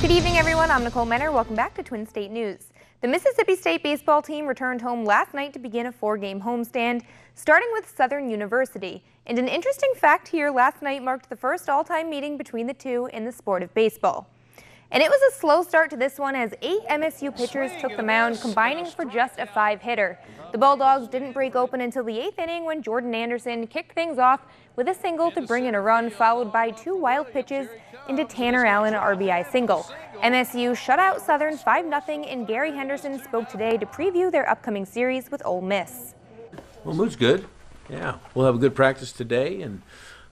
Good evening, everyone. I'm Nicole Menner. Welcome back to Twin State News. The Mississippi State baseball team returned home last night to begin a 4-game homestand, starting with Southern University. And an interesting fact here, last night marked the first all-time meeting between the two in the sport of baseball. And it was a slow start to this one as 8 MSU pitchers took the mound, combining for just a 5-hitter. The Bulldogs didn't break open until the 8th inning when Jordan Anderson kicked things off with a single to bring in a run, followed by 2 wild pitches into Tanner Allen RBI single. MSU shut out Southern 5-0, and Gary Henderson spoke today to preview their upcoming series with Ole Miss. Well, mood's good. Yeah, we'll have a good practice today, and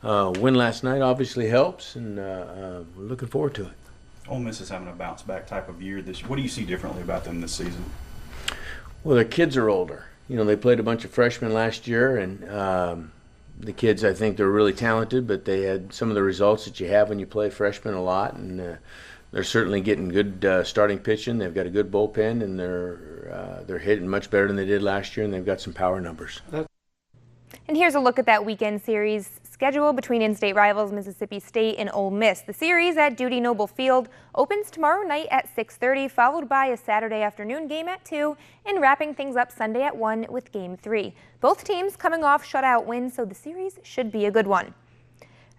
win last night obviously helps, and we're looking forward to it. Ole Miss is having a bounce-back type of year this year. What do you see differently about them this season? Well, their kids are older. You know, they played a bunch of freshmen last year, and the kids, I think, they're really talented, but they had some of the results that you have when you play freshmen a lot, and they're certainly getting good starting pitching. They've got a good bullpen, and they're hitting much better than they did last year, and they've got some power numbers. And here's a look at that weekend series schedule between in-state rivals Mississippi State and Ole Miss. The series at Dudy Noble Field opens tomorrow night at 6:30, followed by a Saturday afternoon game at 2, and wrapping things up Sunday at 1 with Game 3. Both teams coming off shutout wins, so the series should be a good one.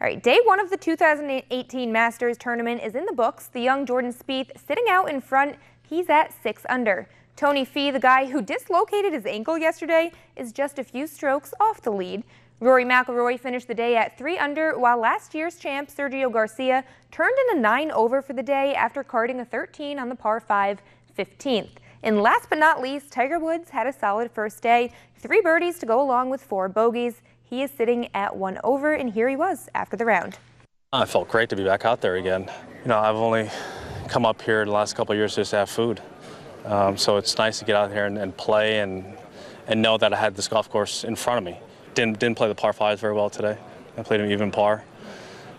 All right, day 1 of the 2018 Masters tournament is in the books. The young Jordan Spieth sitting out in front. He's at 6 under. Tony Fee, the guy who dislocated his ankle yesterday, is just a few strokes off the lead. Rory McIlroy finished the day at 3 under, while last year's champ Sergio Garcia turned in a 9 over for the day after carding a 13 on the par 5 15th. And last but not least, Tiger Woods had a solid first day, 3 birdies to go along with 4 bogeys. He is sitting at 1 over, and here he was after the round. I felt great to be back out there again. You know, I've only come up here in the last couple of years just to have food. So it's nice to get out here and play and know that I had this golf course in front of me. Didn't play the par 5s very well today. I played an even par.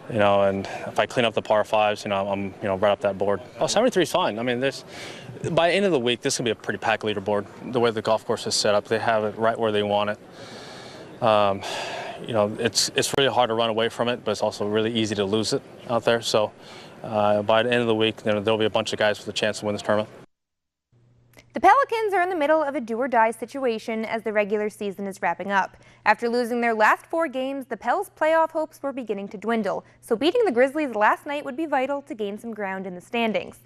You know, and if I clean up the par 5s, you know, I'm right up that board. Oh, 73 is fine. I mean, by the end of the week, this can be a pretty packed leaderboard. The way the golf course is set up, they have it right where they want it. You know, it's really hard to run away from it, but it's also really easy to lose it out there. So by the end of the week, there'll be a bunch of guys with a chance to win this tournament. The Pelicans are in the middle of a do-or-die situation as the regular season is wrapping up. After losing their last 4 games, the Pels' playoff hopes were beginning to dwindle, so beating the Grizzlies last night would be vital to gain some ground in the standings.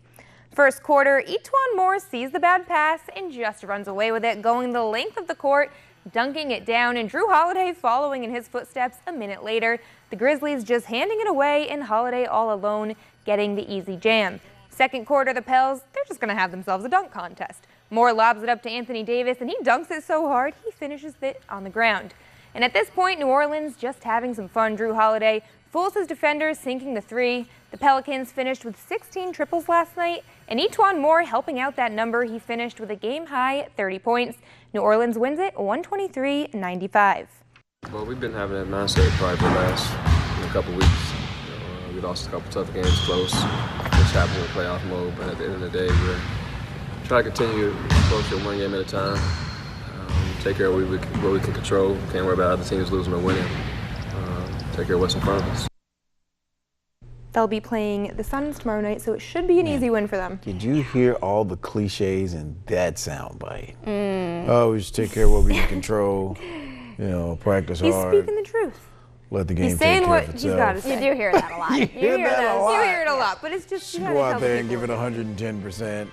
First quarter, E'Twaun Moore sees the bad pass and just runs away with it, going the length of the court, dunking it down, and Drew Holiday following in his footsteps a minute later. The Grizzlies just handing it away, and Holiday all alone getting the easy jam. Second quarter, the Pels, they're just going to have themselves a dunk contest. Moore lobs it up to Anthony Davis, and he dunks it so hard he finishes it on the ground. And at this point, New Orleans just having some fun. Drew Holiday fools his defenders, sinking the 3. The Pelicans finished with 16 triples last night, and E'Twaun Moore helping out that number. He finished with a game-high 30 points. New Orleans wins it 123-95. Well, we've been having that mindset probably for the last couple weeks. We lost a couple tough games close, which happens in playoff mode, but at the end of the day, we're trying to continue to approach it 1 game at a time. Take care of what we can control. Can't worry about other teams losing or winning. Take care of what's in front of us. They'll be playing the Suns tomorrow night, so it should be an easy win for them. Did you hear all the cliches in that soundbite? Oh, we just take care of what we can control. You know, practice hard. He's speaking the truth. Let the game He's saying take care what of he's itself. got to say. You do hear that a lot. You hear that a lot. You hear it a lot, but it's just you Go gotta out tell there the and give people. it 110%.